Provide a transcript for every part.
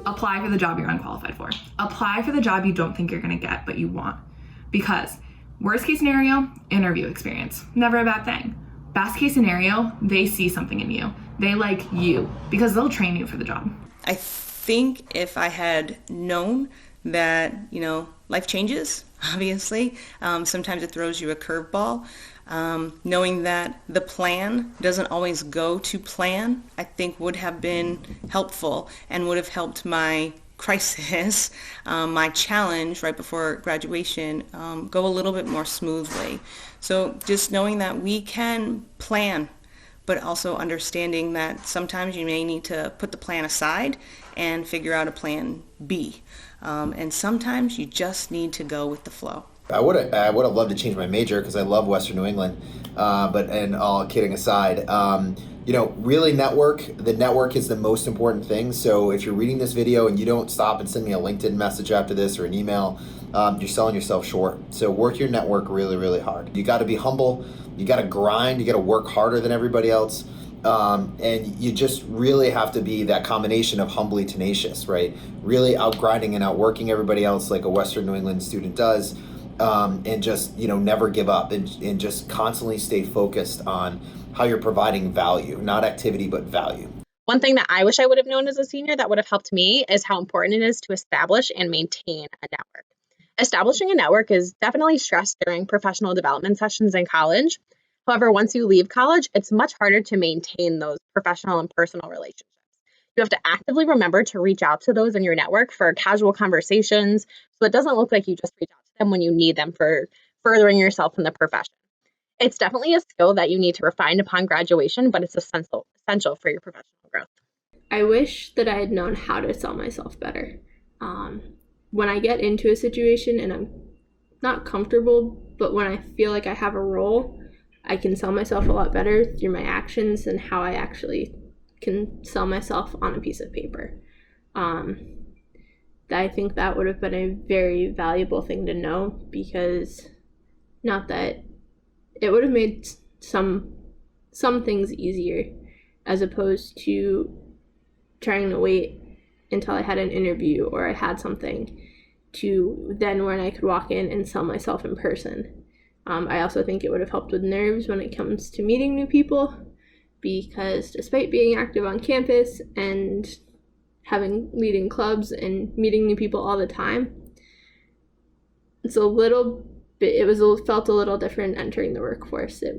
apply for the job you're unqualified for. Apply for the job you don't think you're gonna get, but you want. Because worst case scenario, interview experience. Never a bad thing. Best case scenario, they see something in you. They like you because they'll train you for the job. I think if I had known that, life changes, obviously. Sometimes it throws you a curveball. Knowing that the plan doesn't always go to plan, I think would have been helpful and would have helped my crisis, my challenge right before graduation, go a little bit more smoothly. So just knowing that we can plan, but also understanding that sometimes you may need to put the plan aside and figure out a plan B. And sometimes you just need to go with the flow. I would have loved to change my major because I love Western New England, and all kidding aside, really the network is the most important thing. So if you're reading this video and you don't stop and send me a LinkedIn message after this or an email, you're selling yourself short. So work your network really, really hard. You got to be humble, you got to grind, you got to work harder than everybody else. And you just really have to be that combination of humbly tenacious, right? Really outgrinding and outworking everybody else like a Western New England student does. And just, never give up and just constantly stay focused on how you're providing value, not activity, but value. One thing that I wish I would have known as a senior that would have helped me is how important it is to establish and maintain a network. Establishing a network is definitely stressed during professional development sessions in college. However, once you leave college, it's much harder to maintain those professional and personal relationships. You have to actively remember to reach out to those in your network for casual conversations, so it doesn't look like you just reach out to them when you need them for furthering yourself in the profession. It's definitely a skill that you need to refine upon graduation, but it's essential for your professional growth. I wish that I had known how to sell myself better. When I get into a situation and I'm not comfortable, but when I feel like I have a role, I can sell myself a lot better through my actions and how I actually can sell myself on a piece of paper. I think that would have been a very valuable thing to know, because not that it would have made some things easier as opposed to trying to wait until I had an interview or I had something to then when I could walk in and sell myself in person. I also think it would have helped with nerves when it comes to meeting new people, because despite being active on campus and leading clubs and meeting new people all the time, it felt a little different entering the workforce. It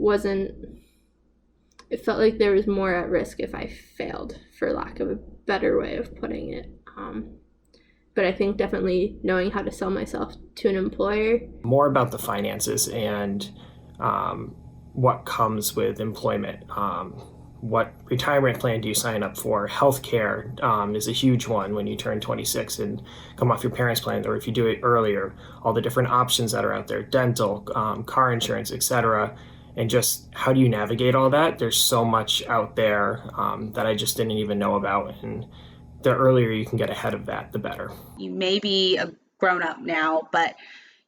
felt like there was more at risk if I failed, for lack of a better way of putting it. But I think definitely knowing how to sell myself to an employer. More about the finances and what comes with employment. What retirement plan do you sign up for? Healthcare is a huge one when you turn 26 and come off your parents' plan, or if you do it earlier, all the different options that are out there, dental, car insurance, etc. And just how do you navigate all that? There's so much out there that I just didn't even know about. And the earlier you can get ahead of that, the better. You may be a grown-up now, but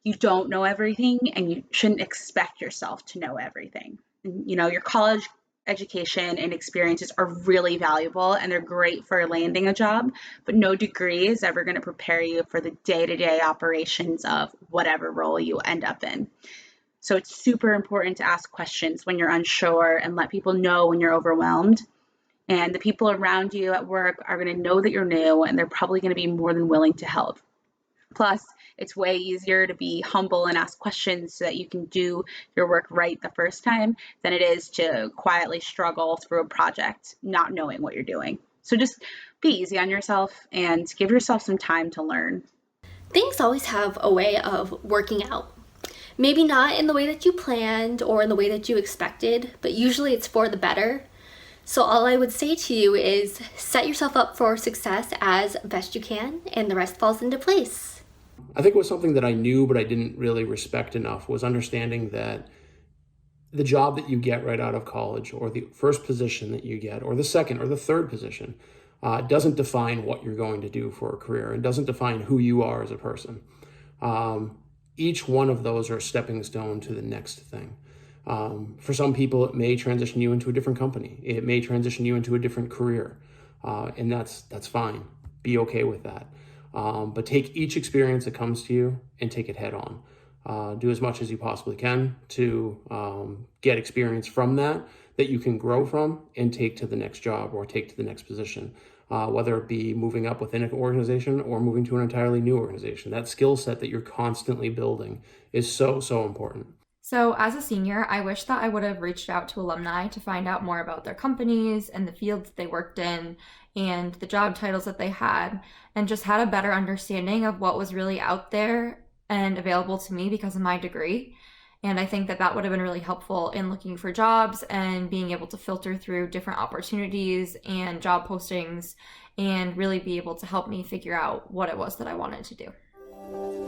you don't know everything, and you shouldn't expect yourself to know everything. Your college education and experiences are really valuable, and they're great for landing a job, but no degree is ever going to prepare you for the day-to-day operations of whatever role you end up in. So it's super important to ask questions when you're unsure and let people know when you're overwhelmed. And the people around you at work are going to know that you're new, and they're probably going to be more than willing to help. Plus, it's way easier to be humble and ask questions so that you can do your work right the first time than it is to quietly struggle through a project not knowing what you're doing. So just be easy on yourself and give yourself some time to learn. Things always have a way of working out. Maybe not in the way that you planned or in the way that you expected, but usually it's for the better. So all I would say to you is set yourself up for success as best you can, and the rest falls into place. I think it was something that I knew, but I didn't really respect enough, was understanding that the job that you get right out of college, or the first position that you get, or the second or the third position, doesn't define what you're going to do for a career, and doesn't define who you are as a person. Each one of those are a stepping stone to the next thing. For some people, it may transition you into a different company. It may transition you into a different career, and that's fine. be okay with that. But take each experience that comes to you and take it head on. Do as much as you possibly can to get experience from that you can grow from and take to the next job or take to the next position, whether it be moving up within an organization or moving to an entirely new organization. That skill set that you're constantly building is so, so important. So as a senior, I wish that I would have reached out to alumni to find out more about their companies and the fields they worked in and the job titles that they had, and just had a better understanding of what was really out there and available to me because of my degree. And I think that that would have been really helpful in looking for jobs and being able to filter through different opportunities and job postings and really be able to help me figure out what it was that I wanted to do.